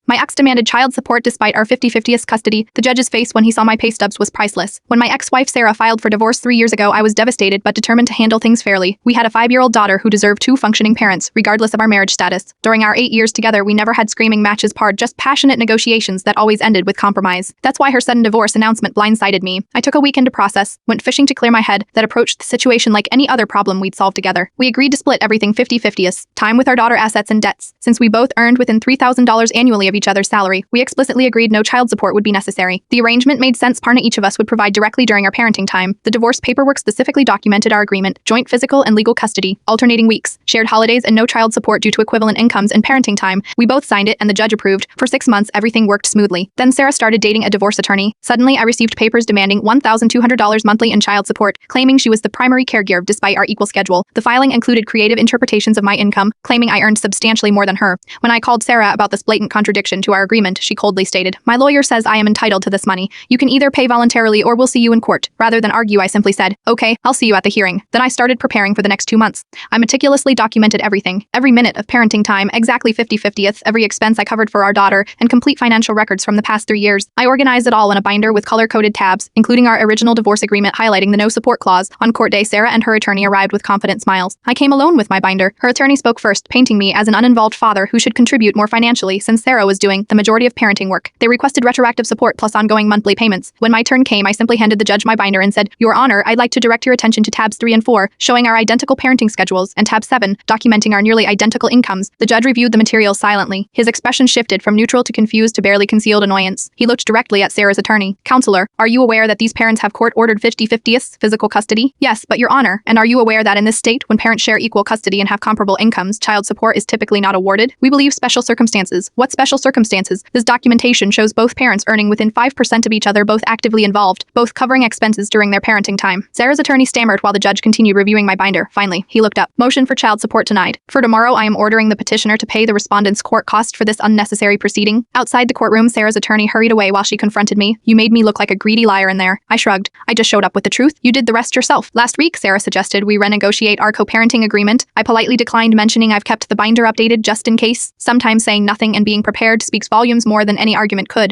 My ex demanded child support despite our 50-50th custody. The judge's face when he saw my pay stubs was priceless. When my ex-wife Sarah filed for divorce 3 years ago, I was devastated but determined to handle things fairly. We had a 5-year-old daughter who deserved 2 functioning parents, regardless of our marriage status. During our 8 years together, we never had screaming matches parred, just passionate negotiations that always ended with compromise. That's why her sudden divorce announcement blindsided me. I took a weekend to process, went fishing to clear my head, that approached the situation like any other problem we'd solve together. We agreed to split everything 50-50, time with our daughter, assets and debts. Since we both earned within $3,000 annually of each other's salary, we explicitly agreed no child support would be necessary. The arrangement made sense. Partner each of us would provide directly during our parenting time. The divorce paperwork specifically documented our agreement: joint physical and legal custody, alternating weeks, shared holidays, and no child support due to equivalent incomes and parenting time. We both signed it and the judge approved. For 6 months, everything worked smoothly. Then Sarah started dating a divorce attorney. Suddenly, I received papers demanding $1,200 monthly in child support, claiming she was the primary caregiver despite our equal schedule. The filing included creative interpretations of my income, claiming I earned substantially more than her. When I called Sarah about this blatant contradiction to our agreement, she coldly stated, "My lawyer says I am entitled to this money. You can either pay voluntarily or we'll see you in court." Rather than argue, I simply said, "Okay, I'll see you at the hearing." Then I started preparing for the next 2 months. I meticulously documented everything, every minute of parenting time, exactly 50-50th, every expense I covered for our daughter, and complete financial records from the past 3 years. I organized it all in a binder with color-coded tabs, including our original divorce agreement highlighting the no support clause. On court day, Sarah and her attorney arrived with confident smiles. I came alone with my binder. Her attorney spoke first, painting me as an uninvolved father who should contribute more financially since Sarah was doing the majority of parenting work. They requested retroactive support plus ongoing monthly payments. When my turn came, I simply handed the judge my binder and said, "Your Honor, I'd like to direct your attention to tabs 3 and 4, showing our identical parenting schedules, and tab 7, documenting our nearly identical incomes." The judge reviewed the materials silently. His expression shifted from neutral to confused to barely concealed annoyance. He looked directly at Sarah's attorney. "Counselor, are you aware that these parents have court-ordered 50-50th physical custody?" "Yes, but Your Honor, and are you aware that in this state, when parents share equal custody and have comparable incomes, child support is typically not awarded? We believe special circumstances." "What special circumstances?" "This documentation shows both parents earning within 5% of each other, both actively involved, both covering expenses during their parenting time." Sarah's attorney stammered while the judge continued reviewing my binder. Finally, he looked up. "Motion for child support denied. For tomorrow, I am ordering the petitioner to pay the respondent's court cost for this unnecessary proceeding." Outside the courtroom, Sarah's attorney hurried away while she confronted me. "You made me look like a greedy liar in there." I shrugged. "I just showed up with the truth. You did the rest yourself." "Last week," Sarah suggested we renegotiate our co-parenting agreement. I politely declined, mentioning I've kept the binder updated just in case. Sometimes saying nothing and being prepared speaks volumes more than any argument could.